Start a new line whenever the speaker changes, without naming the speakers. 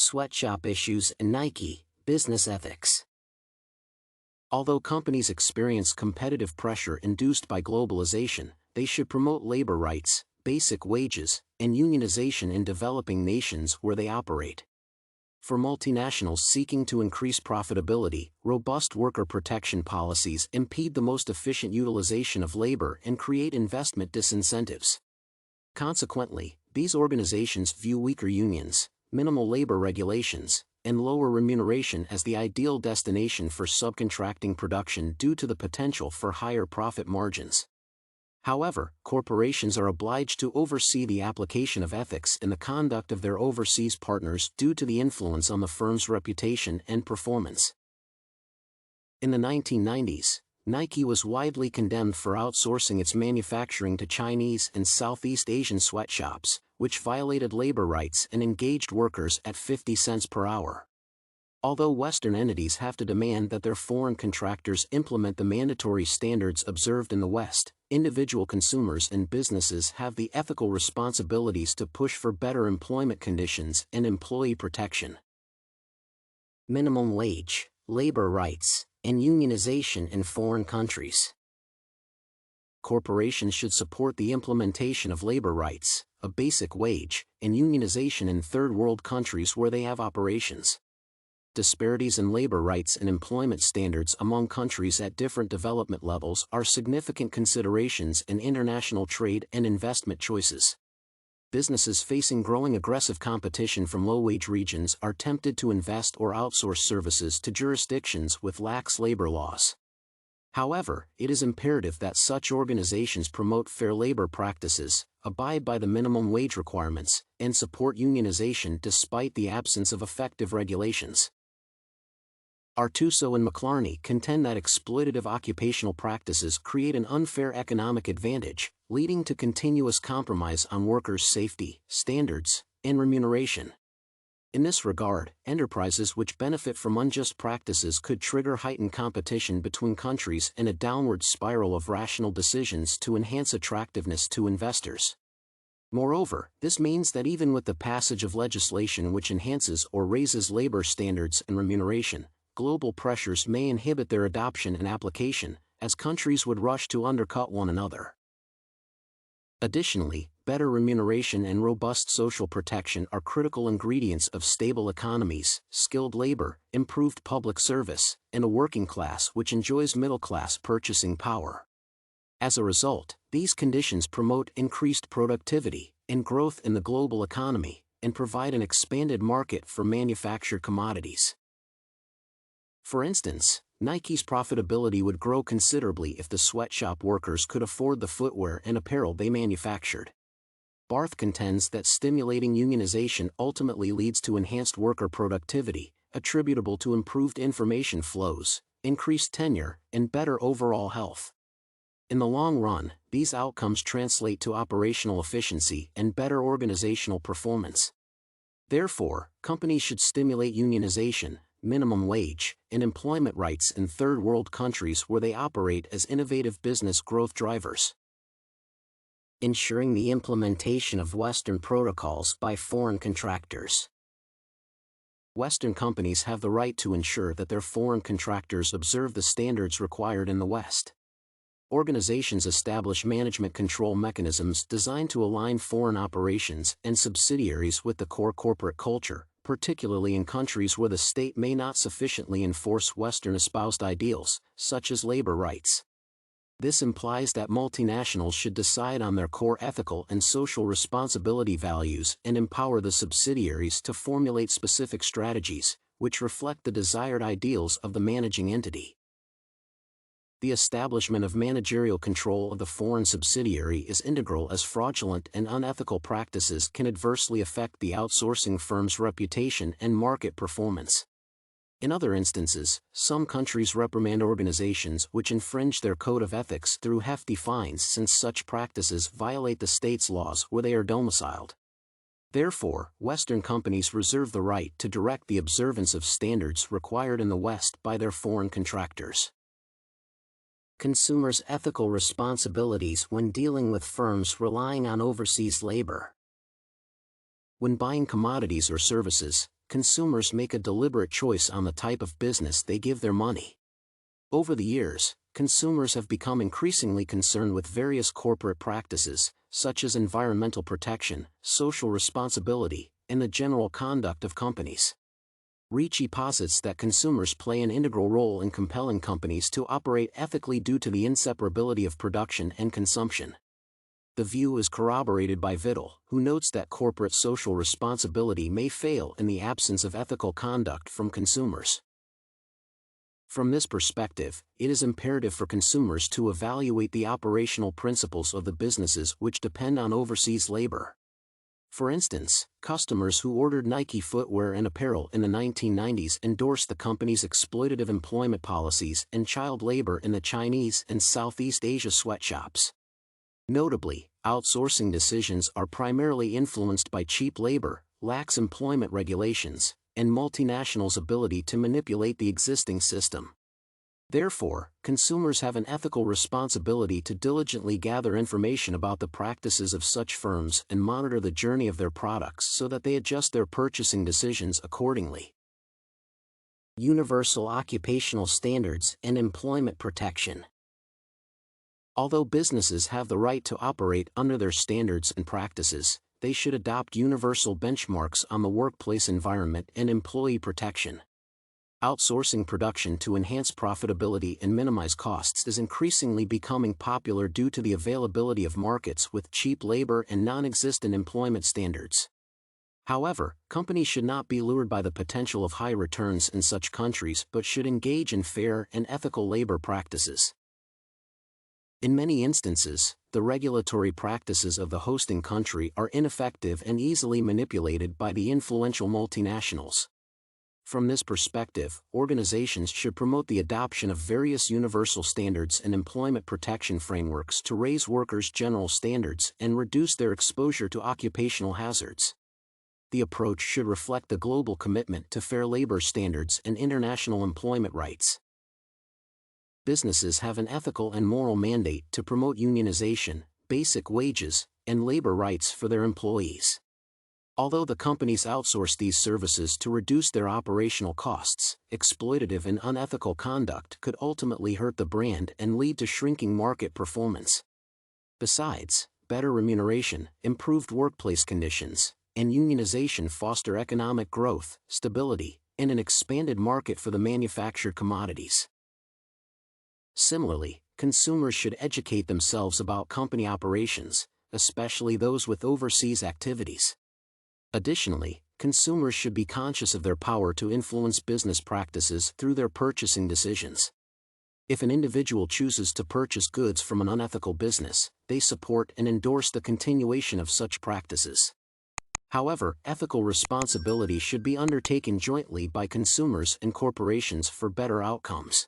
Sweatshop issues and Nike, business ethics. Although companies experience competitive pressure induced by globalization, they should promote labor rights, basic wages, and unionization in developing nations where they operate. For multinationals seeking to increase profitability, robust worker protection policies impede the most efficient utilization of labor and create investment disincentives. Consequently, these organizations view weaker unions, minimal labor regulations, and lower remuneration as the ideal destination for subcontracting production due to the potential for higher profit margins. However, corporations are obliged to oversee the application of ethics in the conduct of their overseas partners due to the influence on the firm's reputation and performance. In the 1990s, Nike was widely condemned for outsourcing its manufacturing to Chinese and Southeast Asian sweatshops, which violated labor rights and engaged workers at 50 cents per hour. Although Western entities have to demand that their foreign contractors implement the mandatory standards observed in the West, individual consumers and businesses have the ethical responsibilities to push for better employment conditions and employee protection. Minimum wage, labor rights, and unionization in foreign countries. Corporations should support the implementation of labor rights, a basic wage, and unionization in third world countries where they have operations. Disparities in labor rights and employment standards among countries at different development levels are significant considerations in international trade and investment choices. Businesses facing growing aggressive competition from low-wage regions are tempted to invest or outsource services to jurisdictions with lax labor laws. However, it is imperative that such organizations promote fair labor practices, abide by the minimum wage requirements, and support unionization despite the absence of effective regulations. Artuso and McLarney contend that exploitative occupational practices create an unfair economic advantage, leading to continuous compromise on workers' safety, standards, and remuneration. In this regard, enterprises which benefit from unjust practices could trigger heightened competition between countries and a downward spiral of rational decisions to enhance attractiveness to investors. Moreover, this means that even with the passage of legislation which enhances or raises labor standards and remuneration, global pressures may inhibit their adoption and application, as countries would rush to undercut one another. Additionally, better remuneration and robust social protection are critical ingredients of stable economies, skilled labor, improved public service, and a working class which enjoys middle-class purchasing power. As a result, these conditions promote increased productivity and growth in the global economy, and provide an expanded market for manufactured commodities. For instance, Nike's profitability would grow considerably if the sweatshop workers could afford the footwear and apparel they manufactured. Barth contends that stimulating unionization ultimately leads to enhanced worker productivity, attributable to improved information flows, increased tenure, and better overall health. In the long run, these outcomes translate to operational efficiency and better organizational performance. Therefore, companies should stimulate unionization, minimum wage, and employment rights in third world countries where they operate as innovative business growth drivers. Ensuring the implementation of Western protocols by foreign contractors. Western companies have the right to ensure that their foreign contractors observe the standards required in the West. Organizations establish management control mechanisms designed to align foreign operations and subsidiaries with the core corporate culture, particularly in countries where the state may not sufficiently enforce Western espoused ideals, such as labor rights. This implies that multinationals should decide on their core ethical and social responsibility values and empower the subsidiaries to formulate specific strategies, which reflect the desired ideals of the managing entity. The establishment of managerial control of the foreign subsidiary is integral, as fraudulent and unethical practices can adversely affect the outsourcing firm's reputation and market performance. In other instances, some countries reprimand organizations which infringe their code of ethics through hefty fines, since such practices violate the state's laws where they are domiciled. Therefore, Western companies reserve the right to direct the observance of standards required in the West by their foreign contractors. Consumers' ethical responsibilities when dealing with firms relying on overseas labor. When buying commodities or services, consumers make a deliberate choice on the type of business they give their money. Over the years, consumers have become increasingly concerned with various corporate practices, such as environmental protection, social responsibility, and the general conduct of companies. Ricci posits that consumers play an integral role in compelling companies to operate ethically due to the inseparability of production and consumption. The view is corroborated by Vitale, who notes that corporate social responsibility may fail in the absence of ethical conduct from consumers. From this perspective, it is imperative for consumers to evaluate the operational principles of the businesses which depend on overseas labor. For instance, customers who ordered Nike footwear and apparel in the 1990s endorsed the company's exploitative employment policies and child labor in the Chinese and Southeast Asia sweatshops. Notably, outsourcing decisions are primarily influenced by cheap labor, lax employment regulations, and multinationals' ability to manipulate the existing system. Therefore, consumers have an ethical responsibility to diligently gather information about the practices of such firms and monitor the journey of their products so that they adjust their purchasing decisions accordingly. Universal occupational standards and employment protection. Although businesses have the right to operate under their standards and practices, they should adopt universal benchmarks on the workplace environment and employee protection. Outsourcing production to enhance profitability and minimize costs is increasingly becoming popular due to the availability of markets with cheap labor and non-existent employment standards. However, companies should not be lured by the potential of high returns in such countries but should engage in fair and ethical labor practices. In many instances, the regulatory practices of the hosting country are ineffective and easily manipulated by the influential multinationals. From this perspective, organizations should promote the adoption of various universal standards and employment protection frameworks to raise workers' general standards and reduce their exposure to occupational hazards. The approach should reflect the global commitment to fair labor standards and international employment rights. Businesses have an ethical and moral mandate to promote unionization, basic wages, and labor rights for their employees. Although the companies outsource these services to reduce their operational costs, exploitative and unethical conduct could ultimately hurt the brand and lead to shrinking market performance. Besides, better remuneration, improved workplace conditions, and unionization foster economic growth, stability, and an expanded market for the manufactured commodities. Similarly, consumers should educate themselves about company operations, especially those with overseas activities. Additionally, consumers should be conscious of their power to influence business practices through their purchasing decisions. If an individual chooses to purchase goods from an unethical business, they support and endorse the continuation of such practices. However, ethical responsibility should be undertaken jointly by consumers and corporations for better outcomes.